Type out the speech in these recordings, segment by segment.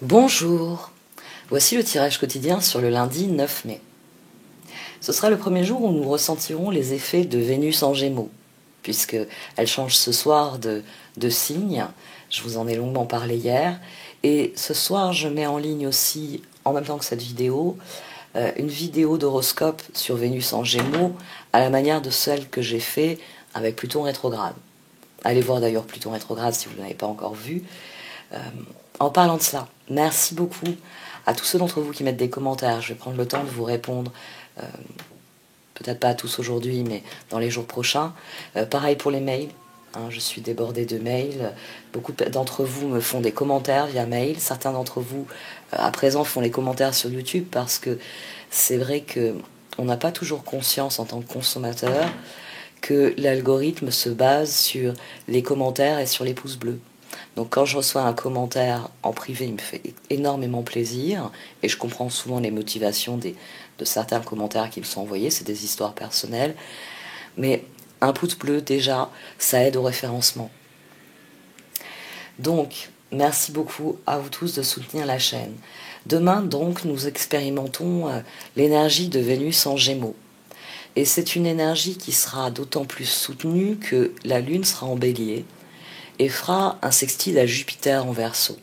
Bonjour, voici le tirage quotidien sur le lundi 9 mai. Ce sera le premier jour où nous ressentirons les effets de Vénus en Gémeaux, puisqu'elle change ce soir de signe, je vous en ai longuement parlé hier, et ce soir je mets en ligne aussi, en même temps que cette vidéo, une vidéo d'horoscope sur Vénus en Gémeaux, à la manière de celle que j'ai fait avec Pluton rétrograde. Allez voir d'ailleurs Pluton rétrograde si vous ne l'avez pas encore vu. En parlant de cela, merci beaucoup à tous ceux d'entre vous qui mettent des commentaires. Je vais prendre le temps de vous répondre, peut-être pas à tous aujourd'hui, mais dans les jours prochains. Pareil pour les mails, hein, je suis débordée de mails. Beaucoup d'entre vous me font des commentaires via mail. Certains d'entre vous, à présent, font les commentaires sur YouTube parce que c'est vrai qu'on n'a pas toujours conscience en tant que consommateur que l'algorithme se base sur les commentaires et sur les pouces bleus. Donc quand je reçois un commentaire en privé, il me fait énormément plaisir et je comprends souvent les motivations de certains commentaires qui me sont envoyés, c'est des histoires personnelles. Mais un pouce bleu, déjà, ça aide au référencement. Donc, merci beaucoup à vous tous de soutenir la chaîne. Demain, donc, nous expérimentons l'énergie de Vénus en Gémeaux. Et c'est une énergie qui sera d'autant plus soutenue que la Lune sera en Bélier et fera un sextile à Jupiter en Verseau.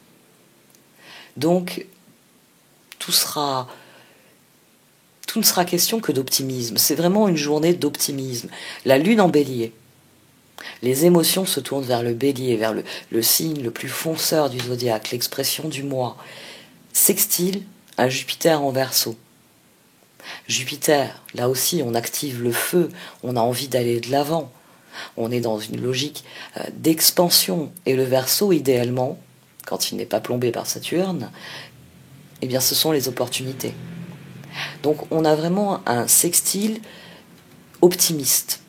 Donc, tout ne sera question que d'optimisme. C'est vraiment une journée d'optimisme. La Lune en Bélier. Les émotions se tournent vers le Bélier, vers le signe le plus fonceur du zodiaque, l'expression du moi. Sextile à Jupiter en Verseau. Jupiter, là aussi, on active le feu, on a envie d'aller de l'avant. On est dans une logique d'expansion. Et le Verseau, idéalement, quand il n'est pas plombé par Saturne, eh bien, ce sont les opportunités. Donc, on a vraiment un sextile optimiste.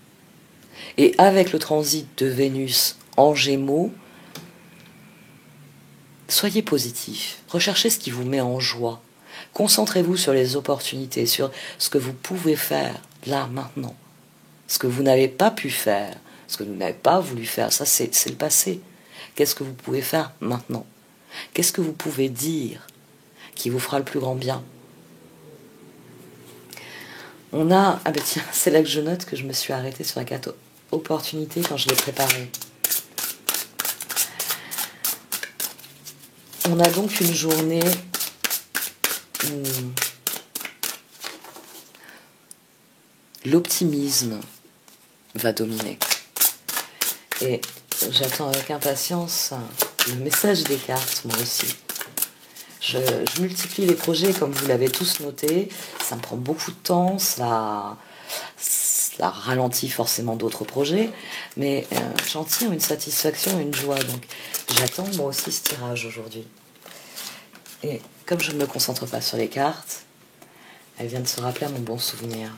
Et avec le transit de Vénus en Gémeaux, soyez positif. Recherchez ce qui vous met en joie. Concentrez-vous sur les opportunités, sur ce que vous pouvez faire là, maintenant. Ce que vous n'avez pas pu faire, ce que vous n'avez pas voulu faire, ça c'est le passé. Qu'est-ce que vous pouvez faire maintenant? Qu'est-ce que vous pouvez dire qui vous fera le plus grand bien? On a... Ah ben tiens, c'est là que je note que je me suis arrêtée sur la carte opportunité quand je l'ai préparée. On a donc une journée où l'optimisme va dominer. Et j'attends avec impatience le message des cartes, moi aussi. Je multiplie les projets, comme vous l'avez tous noté. Ça me prend beaucoup de temps, cela ralentit forcément d'autres projets, mais j'en tire une satisfaction et une joie. Donc j'attends moi aussi ce tirage aujourd'hui. Et comme je ne me concentre pas sur les cartes, elle vient de se rappeler à mon bon souvenir.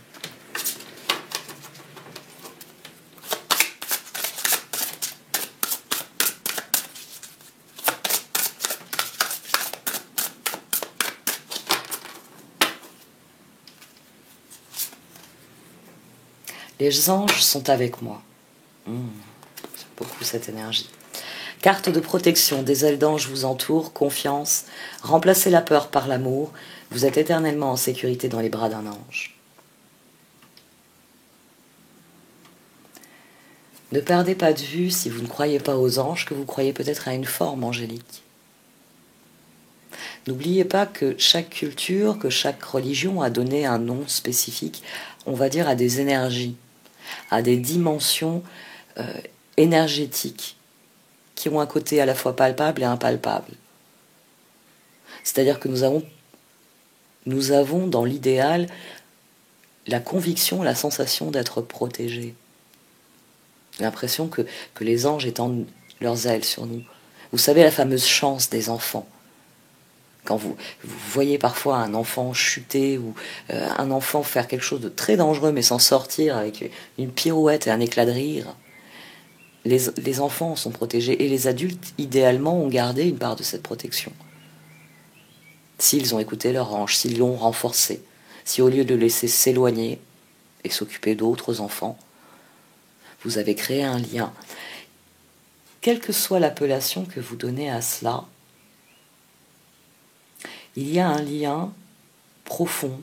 Les anges sont avec moi. J'aime beaucoup cette énergie. Carte de protection, des ailes d'ange vous entourent, confiance, remplacez la peur par l'amour, vous êtes éternellement en sécurité dans les bras d'un ange. Ne perdez pas de vue, si vous ne croyez pas aux anges, que vous croyez peut-être à une forme angélique. N'oubliez pas que chaque culture, que chaque religion a donné un nom spécifique, on va dire à des énergies, à des dimensions énergétiques qui ont un côté à la fois palpable et impalpable. C'est-à-dire que nous avons dans l'idéal la conviction, la sensation d'être protégés. L'impression que les anges étendent leurs ailes sur nous. Vous savez la fameuse chance des enfants. Quand vous voyez parfois un enfant chuter ou un enfant faire quelque chose de très dangereux mais s'en sortir avec une pirouette et un éclat de rire, les enfants sont protégés et les adultes, idéalement, ont gardé une part de cette protection. S'ils ont écouté leur ange, s'ils l'ont renforcé, si au lieu de le laisser s'éloigner et s'occuper d'autres enfants, vous avez créé un lien. Quelle que soit l'appellation que vous donnez à cela, il y a un lien profond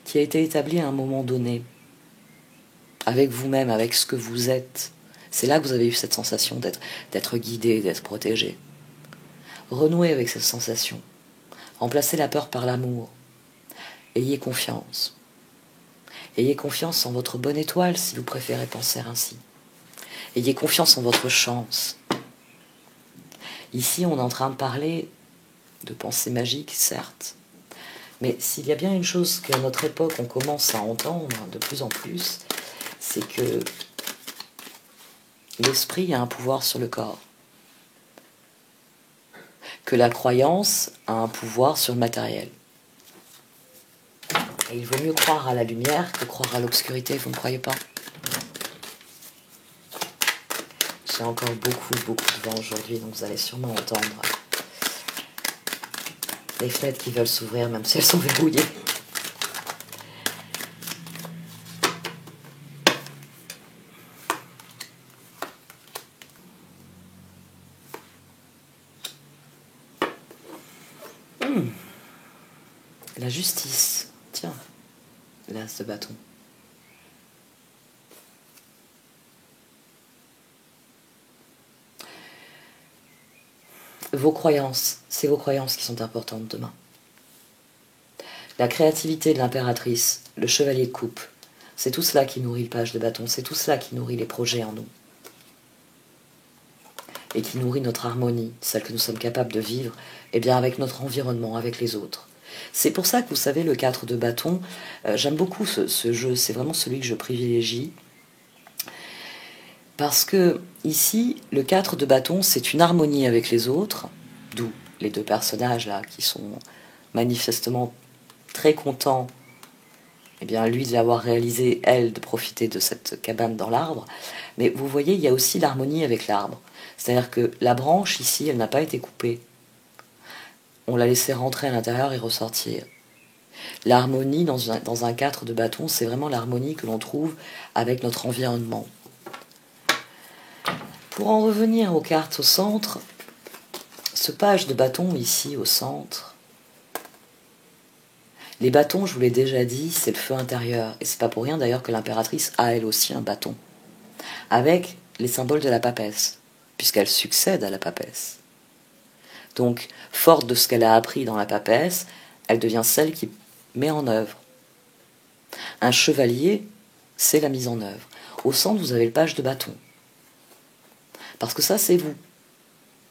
qui a été établi à un moment donné, avec vous-même, avec ce que vous êtes. C'est là que vous avez eu cette sensation d'être guidé, d'être protégé. Renouez avec cette sensation. Remplacez la peur par l'amour. Ayez confiance. Ayez confiance en votre bonne étoile, si vous préférez penser ainsi. Ayez confiance en votre chance. Ici, on est en train de parler de pensée magique, certes, mais s'il y a bien une chose qu'à notre époque, on commence à entendre de plus en plus, c'est que l'esprit a un pouvoir sur le corps, que la croyance a un pouvoir sur le matériel. Et il vaut mieux croire à la lumière que croire à l'obscurité, vous ne croyez pas? J'ai encore beaucoup de vent aujourd'hui, donc vous allez sûrement entendre les fenêtres qui veulent s'ouvrir, même si elles sont verrouillées. La justice, tiens, l'as de bâton. Vos croyances, c'est vos croyances qui sont importantes demain. La créativité de l'impératrice, le chevalier de coupe, c'est tout cela qui nourrit le page de bâton, c'est tout cela qui nourrit les projets en nous. Et qui nourrit notre harmonie, celle que nous sommes capables de vivre, eh bien avec notre environnement, avec les autres. C'est pour ça que vous savez, le 4 de bâton, j'aime beaucoup ce jeu, c'est vraiment celui que je privilégie. Parce que ici, le 4 de bâton, c'est une harmonie avec les autres, d'où les deux personnages là qui sont manifestement très contents, eh bien lui de l'avoir réalisé, elle de profiter de cette cabane dans l'arbre. Mais vous voyez, il y a aussi l'harmonie avec l'arbre. C'est-à-dire que la branche ici, elle n'a pas été coupée. On l'a laissée rentrer à l'intérieur et ressortir. L'harmonie dans un 4 de bâton, c'est vraiment l'harmonie que l'on trouve avec notre environnement. Pour en revenir aux cartes au centre, ce page de bâton ici au centre, les bâtons, je vous l'ai déjà dit, c'est le feu intérieur. Et c'est pas pour rien d'ailleurs que l'impératrice a elle aussi un bâton. Avec les symboles de la papesse, puisqu'elle succède à la papesse. Donc, forte de ce qu'elle a appris dans la papesse, elle devient celle qui met en œuvre. Un chevalier, c'est la mise en œuvre. Au centre, vous avez le page de bâton. Parce que ça, c'est vous.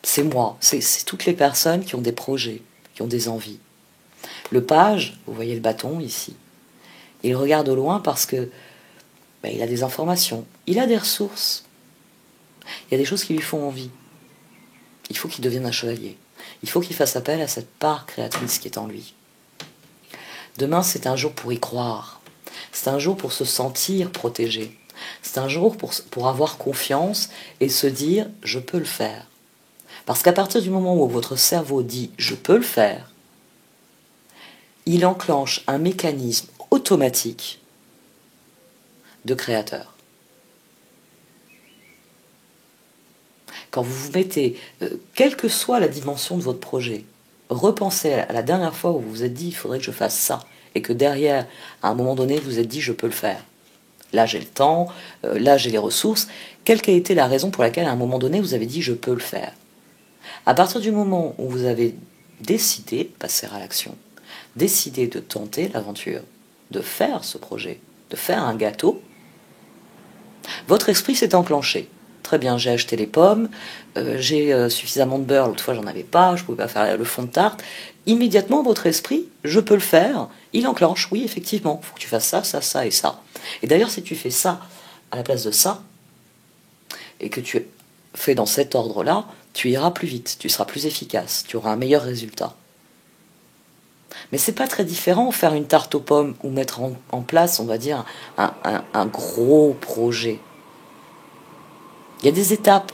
C'est moi. C'est toutes les personnes qui ont des projets, qui ont des envies. Le page, vous voyez le bâton ici, il regarde au loin parce que il a des informations, il a des ressources. Il y a des choses qui lui font envie. Il faut qu'il devienne un chevalier. Il faut qu'il fasse appel à cette part créatrice qui est en lui. Demain, c'est un jour pour y croire. C'est un jour pour se sentir protégé. C'est un jour pour avoir confiance et se dire « je peux le faire ». Parce qu'à partir du moment où votre cerveau dit « je peux le faire », il enclenche un mécanisme automatique de créateur. Quand vous vous mettez, quelle que soit la dimension de votre projet, repensez à la dernière fois où vous vous êtes dit « il faudrait que je fasse ça » et que derrière, à un moment donné, vous vous êtes dit « je peux le faire ». Là, j'ai le temps, là, j'ai les ressources. Quelle qu'a été la raison pour laquelle, à un moment donné, vous avez dit « je peux le faire ». À partir du moment où vous avez décidé de passer à l'action, décidé de tenter l'aventure, de faire ce projet, de faire un gâteau, votre esprit s'est enclenché. Très bien, j'ai acheté les pommes, j'ai suffisamment de beurre, l'autre fois j'en avais pas, je pouvais pas faire le fond de tarte. Immédiatement, votre esprit, je peux le faire, il enclenche, oui, effectivement, il faut que tu fasses ça, ça, ça et ça. Et d'ailleurs, si tu fais ça à la place de ça, et que tu fais dans cet ordre-là, tu iras plus vite, tu seras plus efficace, tu auras un meilleur résultat. Mais c'est pas très différent faire une tarte aux pommes ou mettre en place, on va dire, un gros projet. Il y a des étapes.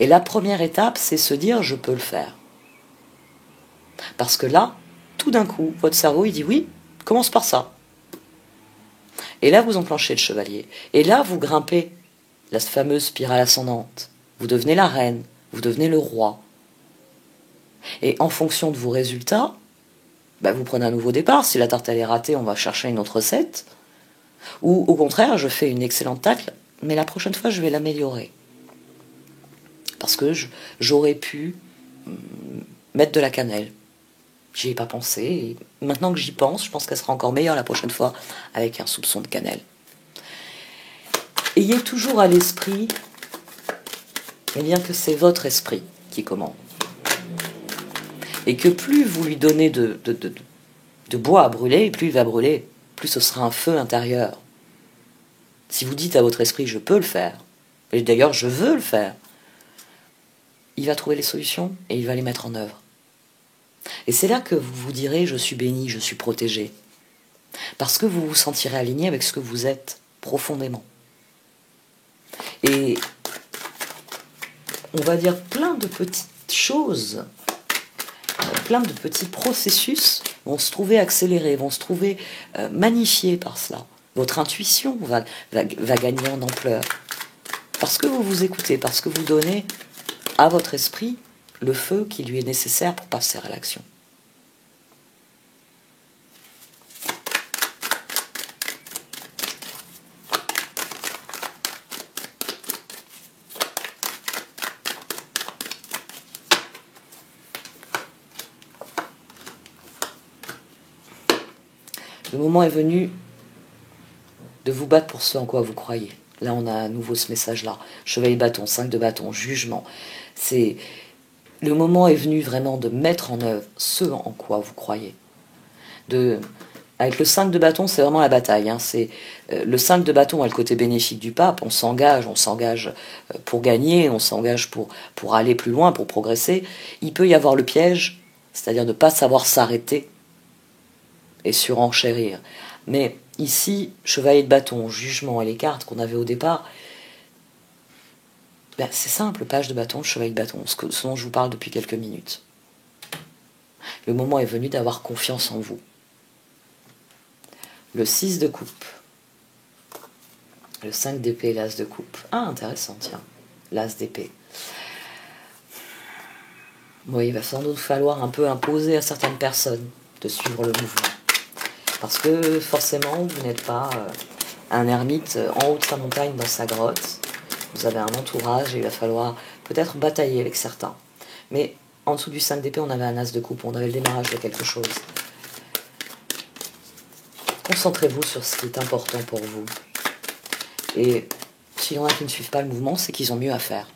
Et la première étape, c'est se dire je peux le faire. Parce que là, tout d'un coup, votre cerveau il dit oui, commence par ça. Et là, vous enclenchez le chevalier. Et là, vous grimpez la fameuse spirale ascendante. vous devenez la reine, vous devenez le roi. Et en fonction de vos résultats, vous prenez un nouveau départ. Si la tarte elle est ratée, on va chercher une autre recette. Ou au contraire, je fais une excellente tarte, mais la prochaine fois, je vais l'améliorer. Parce que j'aurais pu mettre de la cannelle. J'y ai pas pensé. Et maintenant que j'y pense, je pense qu'elle sera encore meilleure la prochaine fois avec un soupçon de cannelle. Ayez toujours à l'esprit que c'est votre esprit qui commande. Et que plus vous lui donnez de bois à brûler, plus il va brûler, plus ce sera un feu intérieur. Si vous dites à votre esprit « je peux le faire », et d'ailleurs « je veux le faire », il va trouver les solutions et il va les mettre en œuvre. Et c'est là que vous vous direz « je suis béni, je suis protégé ». Parce que vous vous sentirez aligné avec ce que vous êtes profondément. Et on va dire plein de petites choses, plein de petits processus vont se trouver accélérés, vont se trouver magnifiés par cela. Votre intuition va gagner en ampleur. Parce que vous vous écoutez, parce que vous donnez à votre esprit le feu qui lui est nécessaire pour passer à l'action. Le moment est venu de vous battre pour ce en quoi vous croyez. Là, on a à nouveau ce message-là. Chevalier de bâton, 5 de bâton, jugement. Le moment est venu vraiment de mettre en œuvre ce en quoi vous croyez. Avec le 5 de bâton, c'est vraiment la bataille. Le 5 de bâton a le côté bénéfique du pape. On s'engage pour gagner, on s'engage pour aller plus loin, pour progresser. Il peut y avoir le piège, c'est-à-dire de ne pas savoir s'arrêter et surenchérir. Mais ici, chevalier de bâton, jugement et les cartes qu'on avait au départ, c'est simple, page de bâton, chevalier de bâton, ce dont je vous parle depuis quelques minutes. Le moment est venu d'avoir confiance en vous. Le 6 de coupe, le 5 d'épée, l'as de coupe. Ah, intéressant, tiens, l'as d'épée. Oui, il va sans doute falloir un peu imposer à certaines personnes de suivre le mouvement. Parce que forcément, vous n'êtes pas un ermite en haut de sa montagne dans sa grotte. Vous avez un entourage et il va falloir peut-être batailler avec certains. Mais en dessous du 5 d'épée, on avait un as de coupe, on avait le démarrage de quelque chose. Concentrez-vous sur ce qui est important pour vous. Et s'il y en a qui ne suivent pas le mouvement, c'est qu'ils ont mieux à faire.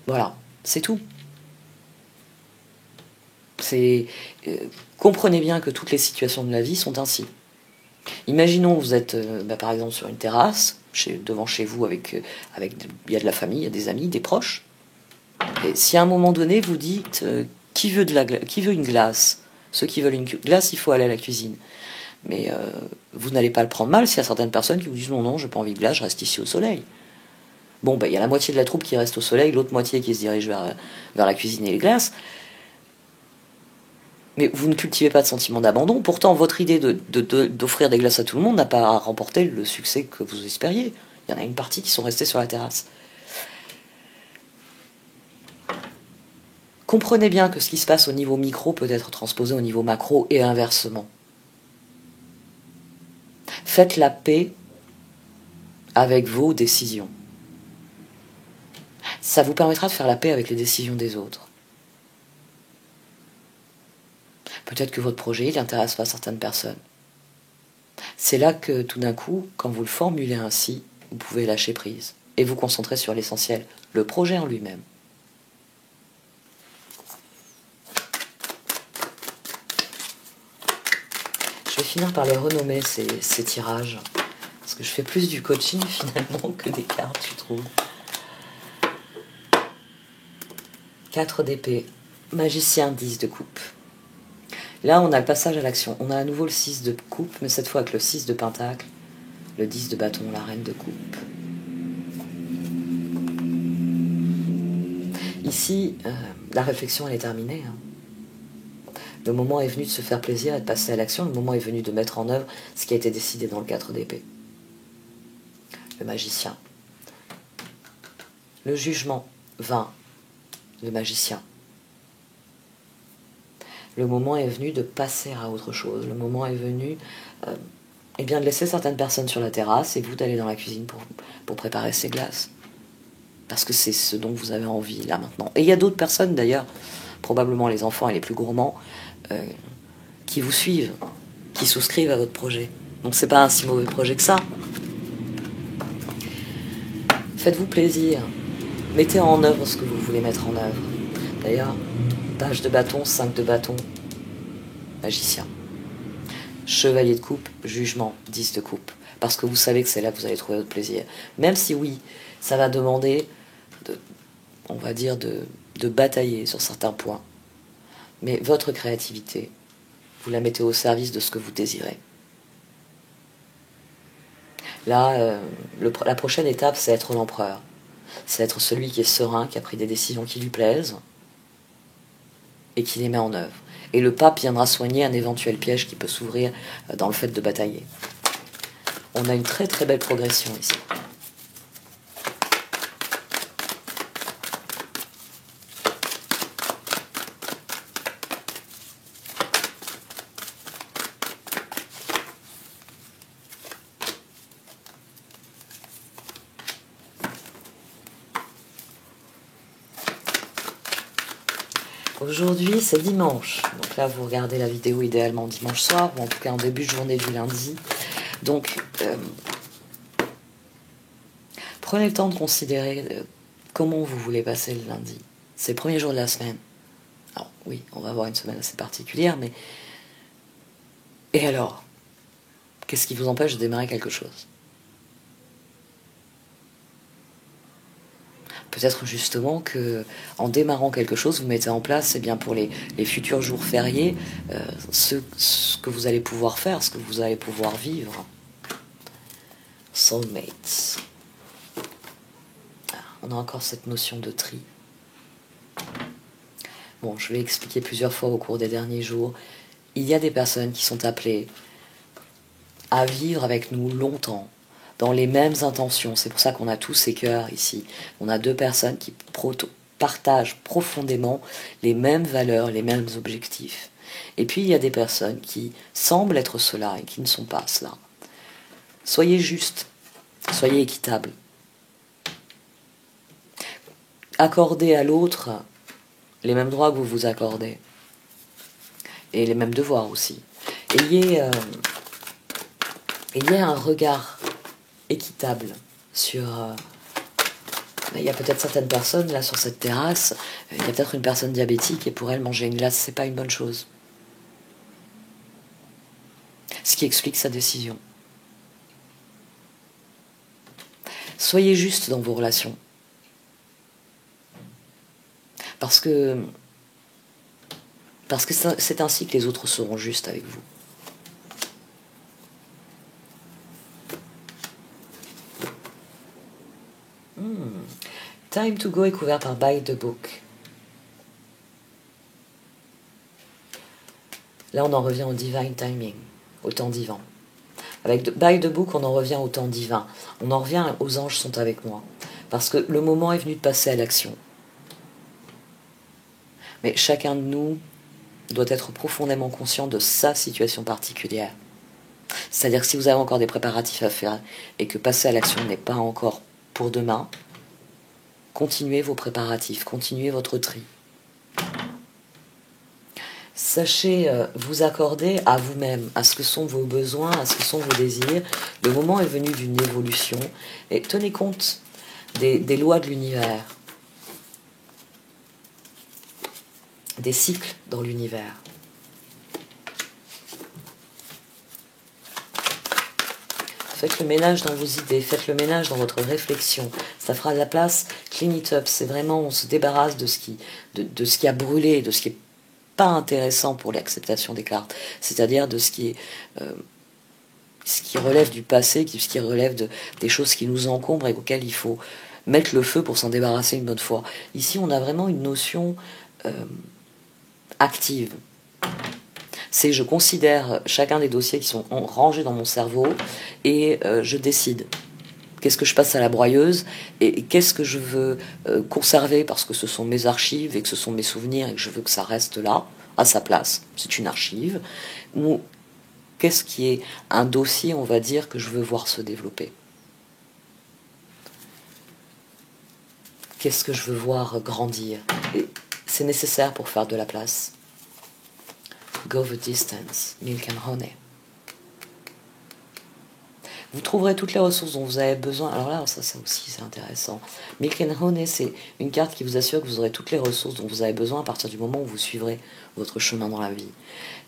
Voilà, c'est tout. Comprenez bien que toutes les situations de la vie sont ainsi. Imaginons que vous êtes par exemple sur une terrasse, devant chez vous, il y a de la famille, il y a des amis, des proches. Et si à un moment donné vous dites qui veut une glace, ceux qui veulent une glace, il faut aller à la cuisine. Mais vous n'allez pas le prendre mal s'il y a certaines personnes qui vous disent non, j'ai pas envie de glace, je reste ici au soleil. Bon, il y a la moitié de la troupe qui reste au soleil, l'autre moitié qui se dirige vers la cuisine et les glaces. Mais vous ne cultivez pas de sentiment d'abandon. Pourtant, votre idée d'offrir des glaces à tout le monde n'a pas remporté le succès que vous espériez. Il y en a une partie qui sont restés sur la terrasse. Comprenez bien que ce qui se passe au niveau micro peut être transposé au niveau macro et inversement. Faites la paix avec vos décisions. Ça vous permettra de faire la paix avec les décisions des autres. Peut-être que votre projet, il n'intéresse pas certaines personnes. C'est là que, tout d'un coup, quand vous le formulez ainsi, vous pouvez lâcher prise et vous concentrer sur l'essentiel, le projet en lui-même. Je vais finir par les renommer, ces tirages, parce que je fais plus du coaching, finalement, que des cartes, je trouve. 4 d'épée, magicien, 10 de coupe. Là, on a le passage à l'action. On a à nouveau le 6 de coupe, mais cette fois avec le 6 de pentacle, le 10 de bâton, la reine de coupe. Ici, la réflexion, elle est terminée. Le moment est venu de se faire plaisir et de passer à l'action. Le moment est venu de mettre en œuvre ce qui a été décidé dans le 4 d'épée. Le magicien. Le jugement, 20, le magicien. Le moment est venu de passer à autre chose. Le moment est venu eh bien, de laisser certaines personnes sur la terrasse et vous d'aller dans la cuisine pour préparer ces glaces. Parce que c'est ce dont vous avez envie là maintenant. Et il y a d'autres personnes d'ailleurs, probablement les enfants et les plus gourmands, qui vous suivent, qui souscrivent à votre projet. Donc c'est pas un si mauvais projet que ça. Faites-vous plaisir. Mettez en œuvre ce que vous voulez mettre en œuvre. D'ailleurs, page de bâton, 5 de bâton, magicien. Chevalier de coupe, jugement, 10 de coupe. Parce que vous savez que c'est là que vous allez trouver votre plaisir. Même si oui, ça va demander, on va dire, de batailler sur certains points. Mais votre créativité, vous la mettez au service de ce que vous désirez. Là, la prochaine étape, c'est être l'empereur. C'est être celui qui est serein, qui a pris des décisions qui lui plaisent et qui les met en œuvre. Et le pape viendra soigner un éventuel piège qui peut s'ouvrir dans le fait de batailler. On a une très très belle progression ici. Aujourd'hui, c'est dimanche. Donc là, vous regardez la vidéo idéalement dimanche soir, ou en tout cas en début de journée du lundi. Donc, prenez le temps de considérer comment vous voulez passer le lundi. C'est le premier jour de la semaine. Alors oui, on va avoir une semaine assez particulière, mais... Et alors? Qu'est-ce qui vous empêche de démarrer quelque chose? Peut-être justement que en démarrant quelque chose, vous mettez en place, eh bien, pour les futurs jours fériés, ce que vous allez pouvoir faire, ce que vous allez pouvoir vivre. Soulmates. On a encore cette notion de tri. Bon, je l'ai expliqué plusieurs fois au cours des derniers jours. Il y a des personnes qui sont appelées à vivre avec nous longtemps, dans les mêmes intentions. C'est pour ça qu'on a tous ces cœurs ici. On a deux personnes qui partagent profondément les mêmes valeurs, les mêmes objectifs. Et puis il y a des personnes qui semblent être cela et qui ne sont pas cela. Soyez justes, soyez équitables. Accordez à l'autre les mêmes droits que vous vous accordez. Et les mêmes devoirs aussi. Ayez un regard équitable sur... il y a peut-être certaines personnes là sur cette terrasse, il y a peut-être une personne diabétique et pour elle manger une glace c'est pas une bonne chose. Ce qui explique sa décision. Soyez juste dans vos relations. Parce que c'est ainsi que les autres seront justes avec vous. Time to Go est couvert par By the Book. Là, on en revient au divine timing, au temps divin. Avec By the Book, on en revient au temps divin. On en revient aux anges sont avec moi. Parce que le moment est venu de passer à l'action. Mais chacun de nous doit être profondément conscient de sa situation particulière. C'est-à-dire que si vous avez encore des préparatifs à faire et que passer à l'action n'est pas encore pour demain, continuez vos préparatifs, continuez votre tri. Sachez vous accorder à vous-même, à ce que sont vos besoins, à ce que sont vos désirs. Le moment est venu d'une évolution et tenez compte des lois de l'univers, des cycles dans l'univers. Faites le ménage dans vos idées, faites le ménage dans votre réflexion. Ça fera de la place, clean it up. C'est vraiment, on se débarrasse de ce qui a brûlé, de ce qui est pas intéressant pour l'acceptation des cartes. C'est-à-dire de ce qui relève du passé, ce qui relève des choses qui nous encombrent et auxquelles il faut mettre le feu pour s'en débarrasser une bonne fois. Ici, on a vraiment une notion active. C'est je considère chacun des dossiers qui sont rangés dans mon cerveau et je décide qu'est-ce que je passe à la broyeuse et qu'est-ce que je veux conserver parce que ce sont mes archives et que ce sont mes souvenirs et que je veux que ça reste là, à sa place, c'est une archive, ou qu'est-ce qui est un dossier, on va dire, que je veux voir se développer. Qu'est-ce que je veux voir grandir. Et c'est nécessaire pour faire de la place. Go the distance, milk and honey. Vous trouverez toutes les ressources dont vous avez besoin. Alors là, ça aussi, c'est intéressant. Milk and Honey, c'est une carte qui vous assure que vous aurez toutes les ressources dont vous avez besoin à partir du moment où vous suivrez votre chemin dans la vie.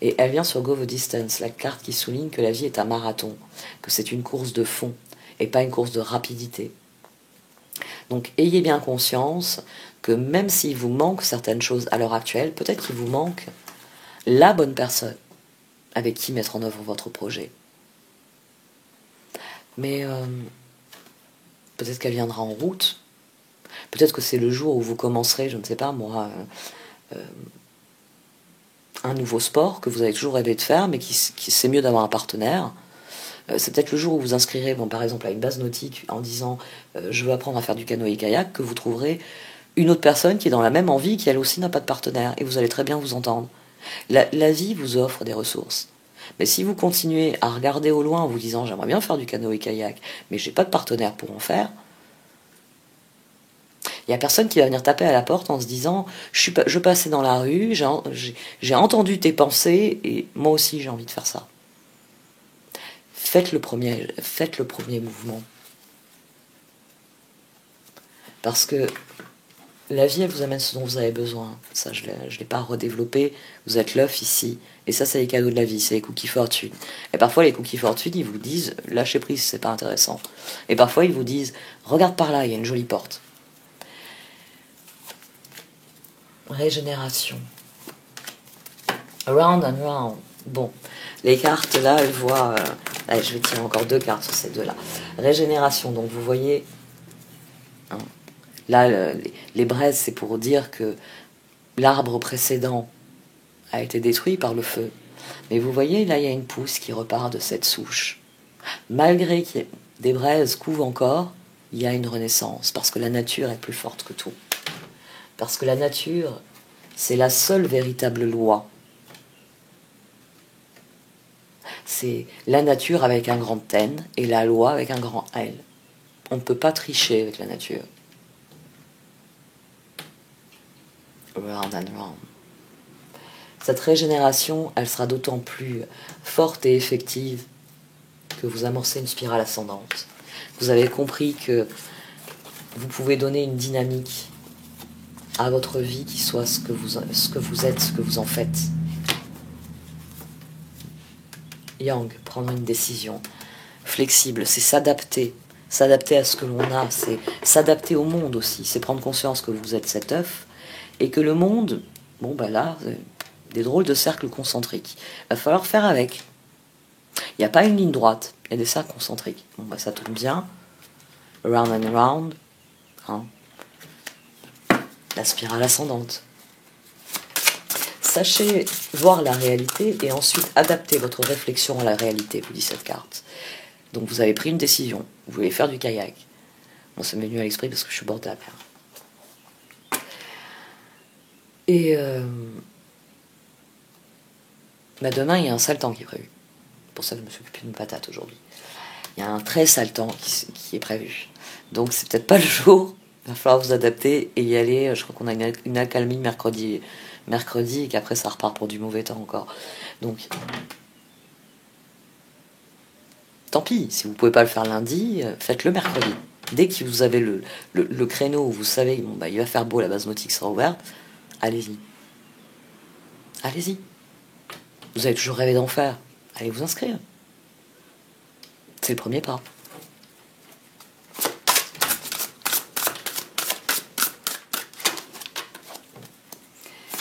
Et elle vient sur Go the Distance, la carte qui souligne que la vie est un marathon, que c'est une course de fond et pas une course de rapidité. Donc, ayez bien conscience que même s'il vous manque certaines choses à l'heure actuelle, peut-être qu'il vous manque la bonne personne avec qui mettre en œuvre votre projet. Mais peut-être qu'elle viendra en route. Peut-être que c'est le jour où vous commencerez, je ne sais pas moi, un nouveau sport que vous avez toujours rêvé de faire, mais qui c'est mieux d'avoir un partenaire. C'est peut-être le jour où vous inscrirez, bon, par exemple, à une base nautique en disant je veux apprendre à faire du canoë-kayak, que vous trouverez une autre personne qui est dans la même envie, qui elle aussi n'a pas de partenaire, et vous allez très bien vous entendre. La vie vous offre des ressources. Mais si vous continuez à regarder au loin en vous disant j'aimerais bien faire du canoë-kayak, mais j'ai pas de partenaire pour en faire, il n'y a personne qui va venir taper à la porte en se disant je passais dans la rue, j'ai entendu tes pensées et moi aussi j'ai envie de faire ça. Faites le premier mouvement. Parce que la vie, elle vous amène ce dont vous avez besoin. Ça, je ne l'ai pas redéveloppé. Vous êtes l'œuf ici. Et ça, c'est les cadeaux de la vie. C'est les cookies fortune. Et parfois, les cookies fortune, ils vous disent lâchez prise, c'est pas intéressant. Et parfois, ils vous disent regarde par là, il y a une jolie porte. Régénération. Round and round. Bon, les cartes là, elles voient. Allez, je vais tirer encore 2 cartes sur ces deux-là. Régénération. Donc, vous voyez. Hein, là, les braises, c'est pour dire que l'arbre précédent a été détruit par le feu. Mais vous voyez, là, il y a une pousse qui repart de cette souche. Malgré que des braises couvent encore, il y a une renaissance, parce que la nature est plus forte que tout. Parce que la nature, c'est la seule véritable loi. C'est la nature avec un grand N et la loi avec un grand L. On ne peut pas tricher avec la nature. Round and round. Cette régénération, elle sera d'autant plus forte et effective que vous amorcez une spirale ascendante. Vous avez compris que vous pouvez donner une dynamique à votre vie qui soit ce que vous êtes, ce que vous en faites. Yang, prendre une décision. Flexible, c'est s'adapter. S'adapter à ce que l'on a, c'est s'adapter au monde aussi. C'est prendre conscience que vous êtes cet œuf et que le monde, bon ben là, des drôles de cercles concentriques. Il va falloir faire avec. Il n'y a pas une ligne droite, il y a des cercles concentriques. Bon ben ça tombe bien. Round and round. Hein. La spirale ascendante. Sachez voir la réalité et ensuite adapter votre réflexion à la réalité, vous dit cette carte. Donc vous avez pris une décision, vous voulez faire du kayak. Bon, ça m'est venu à l'esprit parce que je suis bord de la mer. Et demain, il y a un sale temps qui est prévu. Pour ça, je me suis occupé d'une patate aujourd'hui. Il y a un très sale temps qui est prévu. Donc c'est peut-être pas le jour, il va falloir vous adapter et y aller. Je crois qu'on a une accalmie mercredi et qu'après ça repart pour du mauvais temps encore. Donc tant pis, si vous pouvez pas le faire lundi, faites-le mercredi. Dès que vous avez le créneau où vous savez bon, bah, il va faire beau, la base nautique sera ouverte, allez-y. Allez-y. Vous avez toujours rêvé d'en faire, allez vous inscrire. C'est le premier pas.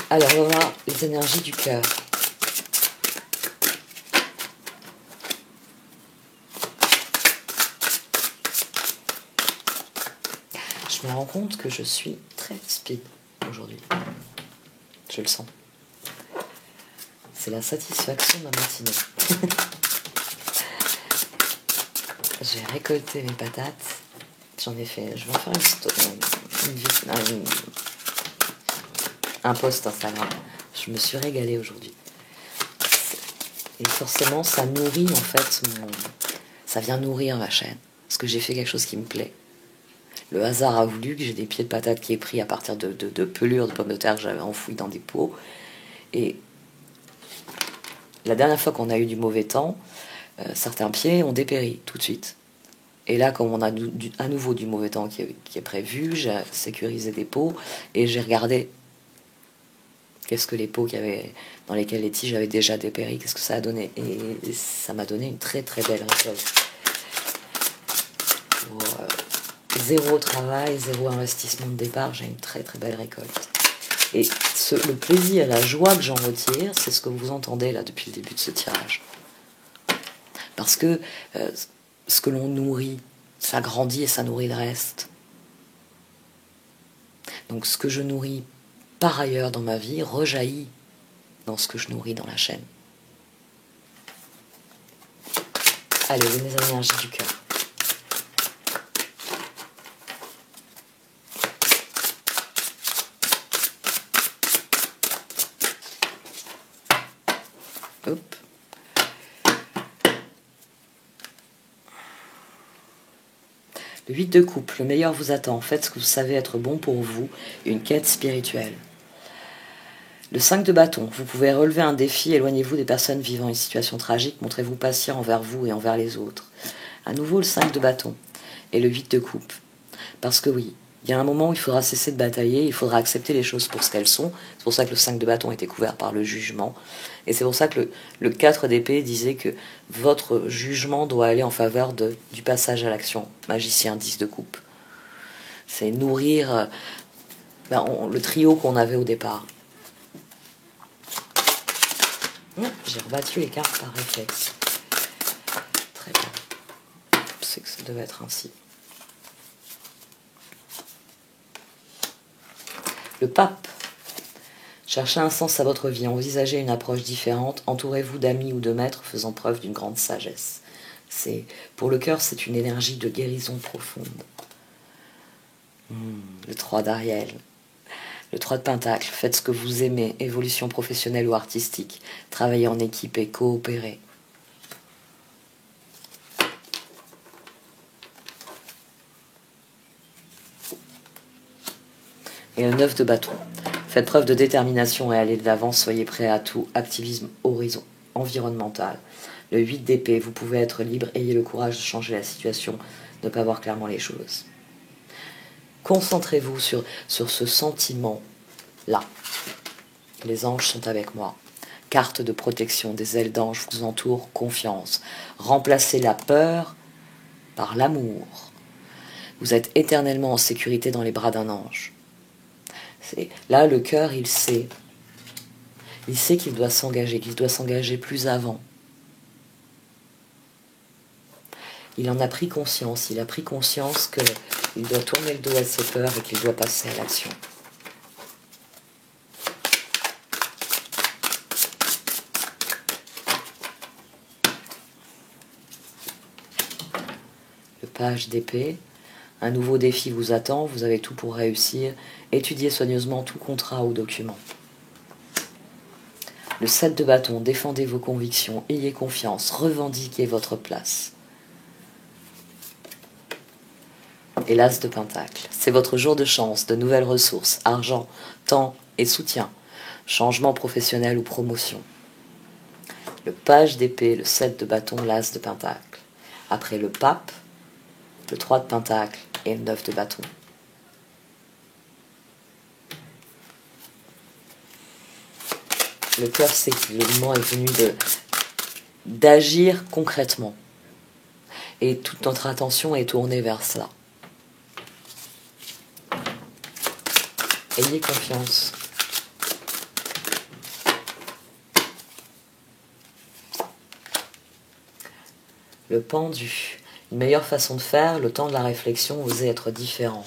Alors voilà les énergies du cœur. Je me rends compte que je suis très speed aujourd'hui. Je le sens. C'est la satisfaction de ma matinée. J'ai récolté mes patates J'en ai fait, je vais en faire un post Instagram. Je me suis régalée aujourd'hui. Et forcément, ça nourrit en fait ça vient nourrir ma chaîne. Parce que j'ai fait quelque chose qui me plaît. Le hasard a voulu que j'ai des pieds de patate qui est pris à partir de pelures de pommes de terre que j'avais enfouies dans des pots. Et la dernière fois qu'on a eu du mauvais temps, certains pieds ont dépéri tout de suite. Et là, comme on a à nouveau du mauvais temps qui est prévu, j'ai sécurisé des pots et j'ai regardé qu'est-ce que les pots dans lesquels les tiges avaient déjà dépéri, qu'est-ce que ça a donné. Et ça m'a donné une très très belle récolte. Pour zéro travail, zéro investissement de départ, j'ai une très très belle récolte. Et le plaisir, la joie que j'en retire, c'est ce que vous entendez là depuis le début de ce tirage. Parce que ce que l'on nourrit, ça grandit et ça nourrit le reste. Donc ce que je nourris par ailleurs dans ma vie rejaillit dans ce que je nourris dans la chaîne. Allez, mes énergies du cœur. Hop. Le 8 de coupe, le meilleur vous attend. Faites ce que vous savez être bon pour vous, une quête spirituelle. Le 5 de bâton, vous pouvez relever un défi, éloignez-vous des personnes vivant une situation tragique, montrez-vous patient envers vous et envers les autres. À nouveau le 5 de bâton et le 8 de coupe. Parce que oui, il y a un moment où il faudra cesser de batailler, il faudra accepter les choses pour ce qu'elles sont. C'est pour ça que le 5 de bâton était couvert par le jugement. Et c'est pour ça que le 4 d'épée disait que votre jugement doit aller en faveur du passage à l'action. Magicien 10 de coupe. C'est nourrir le trio qu'on avait au départ. J'ai rebattu les cartes par réflexe. Très bien. C'est que ça devait être ainsi. Le pape. Cherchez un sens à votre vie, envisagez une approche différente, entourez-vous d'amis ou de maîtres faisant preuve d'une grande sagesse. Pour le cœur, c'est une énergie de guérison profonde. Le 3 d'Ariel. Le 3 de Pentacle, faites ce que vous aimez, évolution professionnelle ou artistique, travaillez en équipe et coopérez. Et le 9 de bâton. Faites preuve de détermination et allez de l'avant, soyez prêts à tout, activisme environnemental. Le 8 d'épée, vous pouvez être libre, ayez le courage de changer la situation, ne pas voir clairement les choses. Concentrez-vous sur ce sentiment-là. Les anges sont avec moi. Carte de protection, des ailes d'ange vous entourent, confiance. Remplacez la peur par l'amour. Vous êtes éternellement en sécurité dans les bras d'un ange. Là, le cœur, il sait. Il sait qu'il doit s'engager plus avant. Il en a pris conscience. Il a pris conscience qu'il doit tourner le dos à ses peurs et qu'il doit passer à l'action. Le page d'épée. Un nouveau défi vous attend, vous avez tout pour réussir. Étudiez soigneusement tout contrat ou document. Le 7 de bâton, défendez vos convictions, ayez confiance, revendiquez votre place. Et l'As de Pentacle, c'est votre jour de chance, de nouvelles ressources, argent, temps et soutien, changement professionnel ou promotion. Le page d'épée, le 7 de bâton, l'As de Pentacle. Après le pape, le 3 de Pentacle et le 9 de bâton. Le cœur sait que le moment est venu d'agir concrètement. Et toute notre attention est tournée vers cela. Ayez confiance. Le pendu. Une meilleure façon de faire, le temps de la réflexion, oser être différent.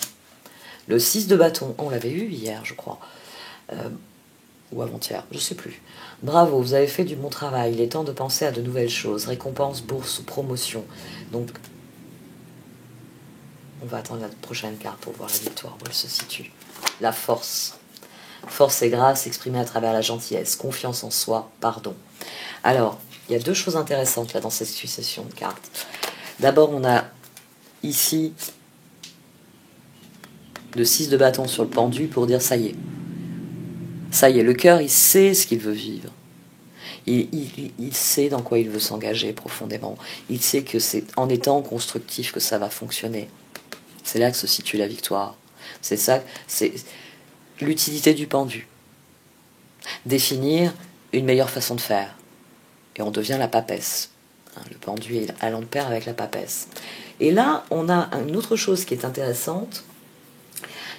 Le 6 de bâton, on l'avait eu hier, je crois. Ou avant-hier, je ne sais plus. Bravo, vous avez fait du bon travail. Il est temps de penser à de nouvelles choses. Récompense, bourse ou promotion. Donc, On va attendre la prochaine carte pour voir la victoire, où elle se situe. La force. Force et grâce exprimée à travers la gentillesse, confiance en soi, pardon. Alors, il y a deux choses intéressantes là dans cette succession de cartes. D'abord, on a ici le 6 de bâton sur le pendu pour dire ça y est. Ça y est, le cœur, il sait ce qu'il veut vivre. Il sait dans quoi il veut s'engager profondément. Il sait que c'est en étant constructif que ça va fonctionner. C'est là que se situe la victoire. C'est ça, c'est l'utilité du pendu. Définir une meilleure façon de faire. Et on devient la papesse. Le pendu est allant de pair avec la papesse. Et là, on a une autre chose qui est intéressante.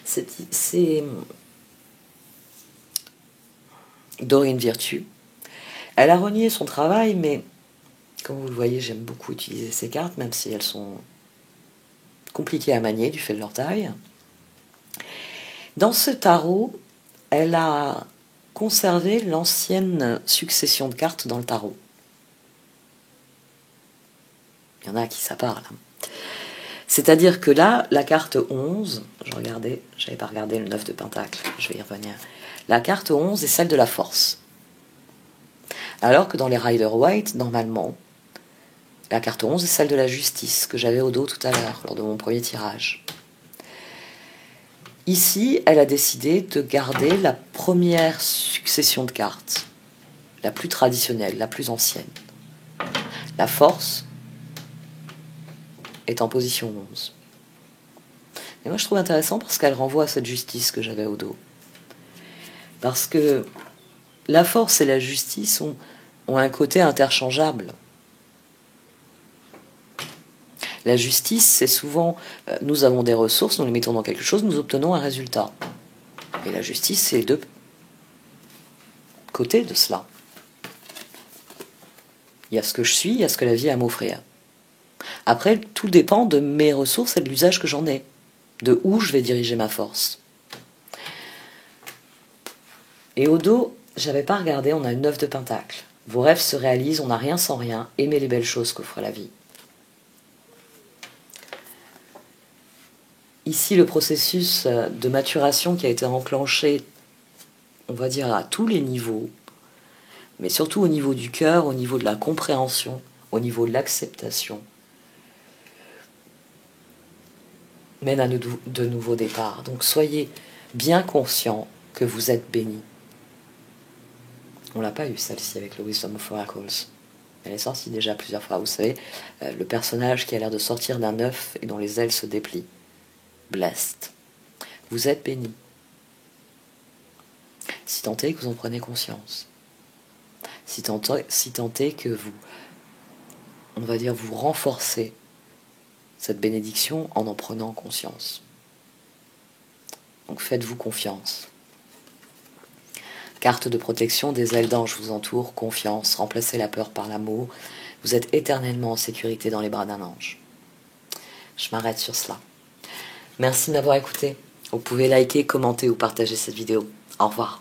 C'est Dorine Virtue. Elle a renié son travail, mais comme vous le voyez, j'aime beaucoup utiliser ces cartes, même si elles sont compliquées à manier du fait de leur taille. Dans ce tarot, elle a conservé l'ancienne succession de cartes dans le tarot. Il y en a à qui ça parle. C'est-à-dire que là, la carte 11, j'avais pas regardé le 9 de Pentacle, je vais y revenir. La carte 11 est celle de la force. Alors que dans les Rider-Waite, normalement, la carte 11 est celle de la justice, que j'avais au dos tout à l'heure, lors de mon premier tirage. Ici, elle a décidé de garder la première succession de cartes, la plus traditionnelle, la plus ancienne. La force est en position 11. Et moi, je trouve intéressant parce qu'elle renvoie à cette justice que j'avais au dos. Parce que la force et la justice ont un côté interchangeable. La justice, c'est souvent, nous avons des ressources, nous les mettons dans quelque chose, nous obtenons un résultat. Et la justice, c'est les deux côtés de cela. Il y a ce que je suis, il y a ce que la vie a à m'offrir. Après, tout dépend de mes ressources et de l'usage que j'en ai, de où je vais diriger ma force. Et au dos, j'avais pas regardé, on a une 9 de Pentacle. Vos rêves se réalisent, on n'a rien sans rien, aimez les belles choses qu'offre la vie. Ici, le processus de maturation qui a été enclenché, on va dire à tous les niveaux, mais surtout au niveau du cœur, au niveau de la compréhension, au niveau de l'acceptation, mène à de nouveaux départs. Donc soyez bien conscients que vous êtes bénis. On l'a pas eu celle-ci avec le Wisdom of Oracles. Elle est sortie déjà plusieurs fois. Vous savez, le personnage qui a l'air de sortir d'un œuf et dont les ailes se déplient. Blessed. Vous êtes bénis. Si tant est que vous en prenez conscience. Si tant est que vous, on va dire, vous renforcez cette bénédiction en prenant conscience. Donc faites-vous confiance. Carte de protection, des ailes d'ange vous entourent, confiance, remplacez la peur par l'amour. Vous êtes éternellement en sécurité dans les bras d'un ange. Je m'arrête sur cela. Merci de m'avoir écouté. Vous pouvez liker, commenter ou partager cette vidéo. Au revoir.